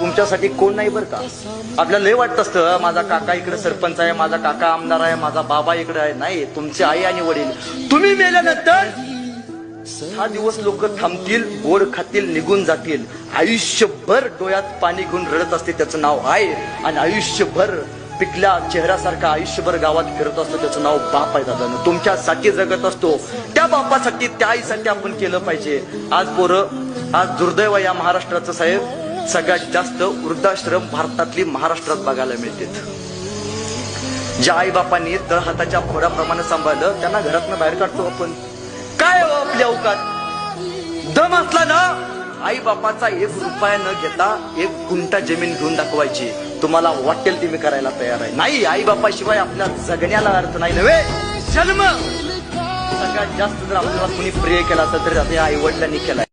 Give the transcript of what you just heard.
तुमच्यासाठी कोण नाही बरं का. आपल्याला लय वाटत असतं माझा काका इकडे सरपंच आहे, माझा काका आमदार आहे, माझा बाबा इकडे आहे. नाही, तुमचे आई आणि वडील तुम्ही मेल्यानंतर हा दिवस लोक थांबतील, गोड खातील, निघून जातील. आयुष्यभर डोळ्यात पाणी घेऊन रडत असते त्याचं नाव आहे, आणि आयुष्यभर पिकल्या चेहऱ्यासारखा आयुष्यभर गावात फिरत असतो त्याचं नाव बाप आहे. दादा तुमच्यासाठी जगत असतो, त्या बापासाठी त्या आईसाठी आपण केलं पाहिजे. आज दुर्दैव या महाराष्ट्राचं साहेब, सगळ्यात जास्त वृद्धाश्रम भारतातली महाराष्ट्रात बघायला मिळतात. ज्या आई बापांनी तळहाताच्या फोडाप्रमाणे सांभाळलं त्यांना घरातनं बाहेर काढतो आपण. काय हो आपल्या अवकात दम असला ना, आई बापाचा 1 रुपया न घेता 1 गुंठा जमीन घेऊन दाखवायची. तुम्हाला वाटेल ते मी करायला तयार आहे. नाही, आई बापाशिवाय आपल्या जगण्याला अर्थ नाही नव्हे. जन्म सगळ्यात जास्त जर आपल्याला कुणी प्रिय केला असेल तर आई वडिलांनी केलाय.